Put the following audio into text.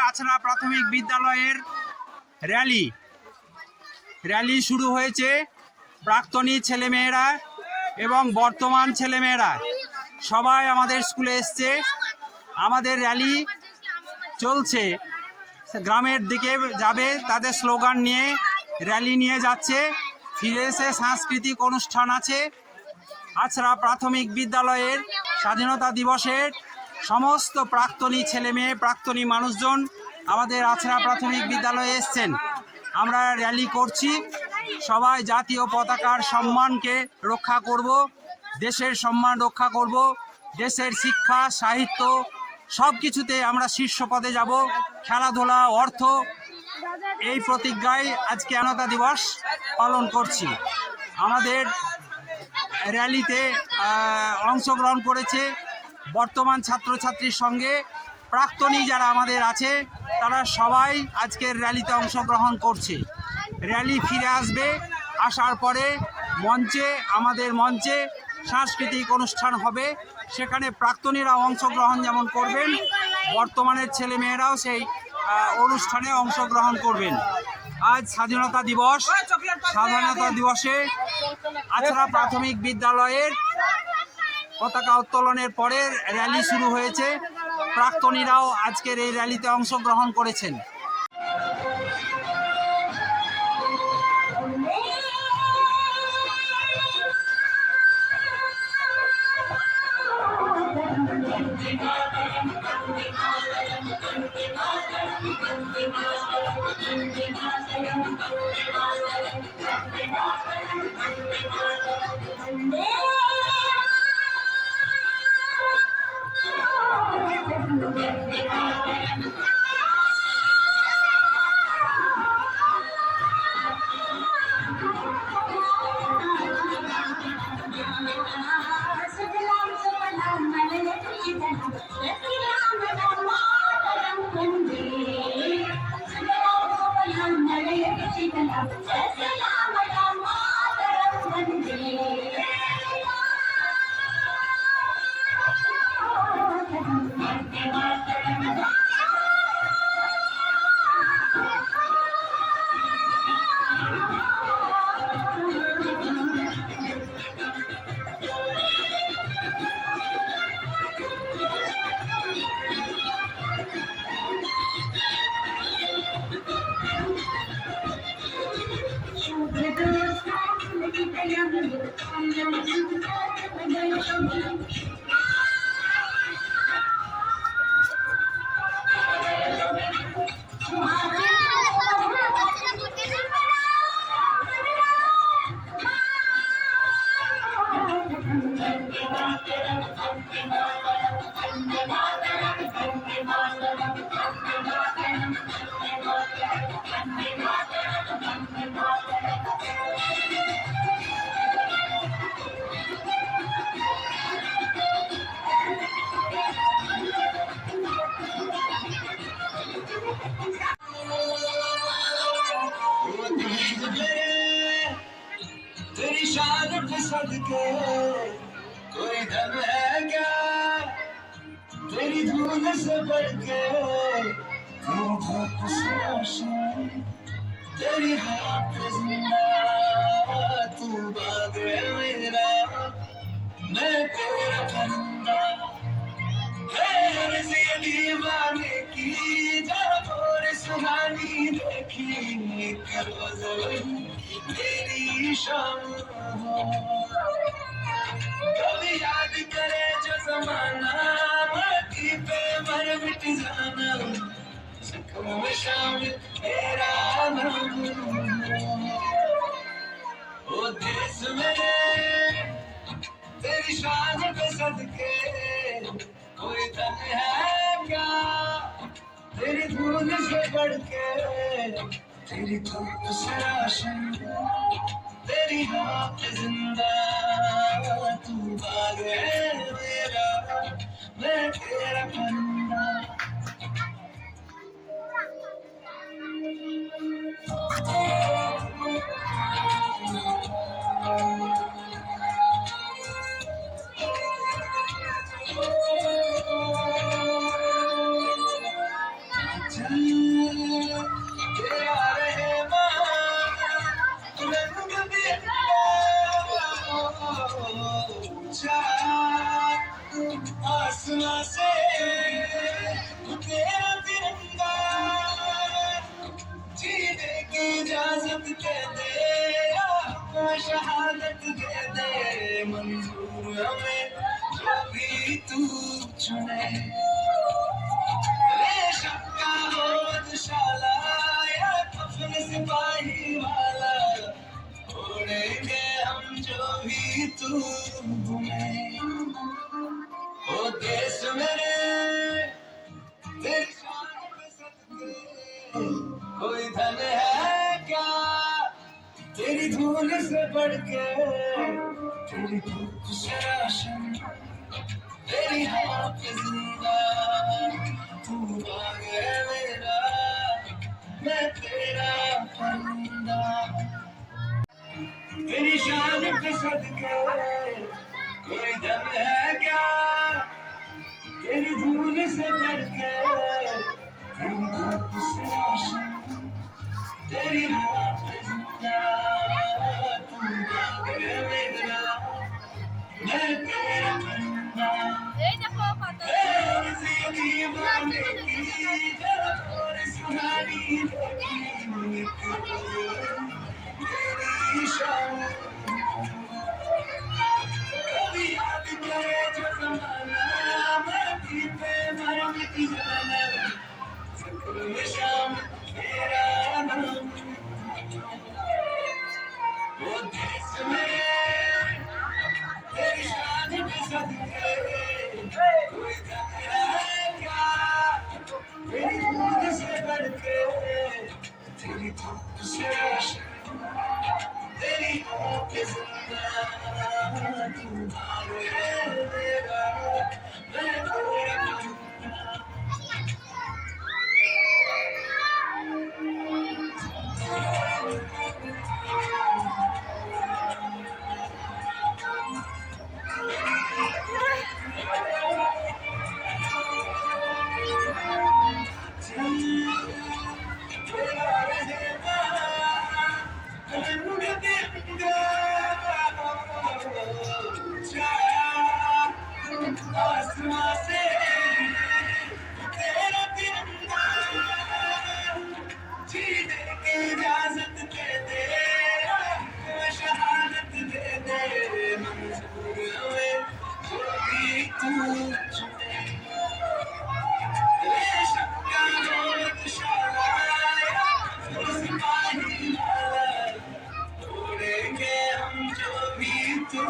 আছড়া প্রাথমিক বিদ্যালয়ের র্যালি শুরু হয়েছে। প্রাক্তনী ছেলেমেয়েরা এবং বর্তমান ছেলেমেয়েরা সবাই আমাদের স্কুলে এসছে। আমাদের র্যালি চলছে, গ্রামের দিকে যাবে, তাদের স্লোগান নিয়ে র্যালি নিয়ে যাচ্ছে। ফিরে এসে সাংস্কৃতিক অনুষ্ঠান আছে। আছড়া প্রাথমিক বিদ্যালয়ের স্বাধীনতা দিবসের সমস্ত প্রাক্তনী ছেলেমেয়ে, প্রাক্তনী মানুষজন আমাদের আছড়া প্রাথমিক বিদ্যালয়ে এসছেন। আমরা র্যালি করছি, সবাই জাতীয় পতাকার সম্মানকে রক্ষা করব, দেশের সম্মান রক্ষা করব, দেশের শিক্ষা সাহিত্য সব কিছুতে আমরা শীর্ষ পদে যাব। খেলাধুলা, অর্থ, এই প্রতিজ্ঞায় আজকে স্বাধীনতা দিবস পালন করছি। আমাদের র্যালিতে অংশগ্রহণ করেছে বর্তমান ছাত্রছাত্রীর সঙ্গে প্রাক্তনী যারা আমাদের আছে, তারা সবাই আজকের র্যালিতে অংশগ্রহণ করছে। র্যালি ফিরে আসবে, আসার পরে আমাদের মঞ্চে সাংস্কৃতিক অনুষ্ঠান হবে। সেখানে প্রাক্তনীরা অংশগ্রহণ যেমন করবেন, বর্তমানের ছেলেমেয়েরাও সেই অনুষ্ঠানে অংশগ্রহণ করবেন। আজ স্বাধীনতা দিবস। স্বাধীনতা দিবসে আছড়া প্রাথমিক বিদ্যালয়ের পতাকা উত্তোলনের পরে র্যালি শুরু হয়েছে। প্রাক্তনীরাও আজকের এই র্যালিতে অংশগ্রহণ করেছেন। सदके कोई धन है क्या, धूल से बढ़ के तेरी धूप से रोशन तेरी हाथ जिंदा तू बाग है मेरा मैं तेरा बंदा है अर्ज़ी दीवाने की जब और सुहानी देखी एक रोज़ तेरी शाम कभी याद करे जो जमाना बाकी पे मर मिट जाना सुकून में शामिल तेरा नाम ओ देश मेरे तेरी शान पे सदके कोई धन है क्या तेरी धूल से बढ़ के तेरी धूप से रोशन तेरी हाथ जिंदा तू बाग है मेरा मैं तेरा बंदा तेरा रहमान रंग बिरंगा आसमां से तेरा तिरंगा जीने की इजाजत दे दे आपको शहादत दे दे मंजूर हमें जो भी तू चुने रेशम का हो मधुशाला या कफन सिपाही वाला ओढ़ेंगे हम जो भी तू घूमे ओ देश मेरे तेरी शान पे सदके कोई धन है क्या तेरी धूल से बढ़ के तेरी धूप से रोशन तेरी हवा पे जिंदा तू बाग है मेरा मैं तेरा बंदा तेरी शान पे सदके कोई दम है क्या तेरी धूल से बढ़ के तेरी धूप से रोशन तेरी हवा पे जिंदा तू बाग है मेरा मैं तेरा बंदा अर्ज़ी दीवाने की जब और सुहानी देखी एक तेरी शाम कभी याद करे जो ज़माना मर्जी पे मर मिट जाना ज़िक्र में शाम तेरा नाम वो देश मेरे तेरी शान पे सदके कोई धन है क्या तेरी धूल से बढ़ के तेरी धूप से रोशन तेरी हाथ जिंदा तू बाग है मेरा मैं तेरा बंदा तेरा रहमान रंग बिरंगा आसमां से तेरा तिरंगा जीने की इजाजत दे दे आपको शहादत दे दे मंजूर हमें जो भी तू चुने रेशम का हो मधुशाला या कफन सिपाही वाला ओढ़ेंगे हम जो भी तू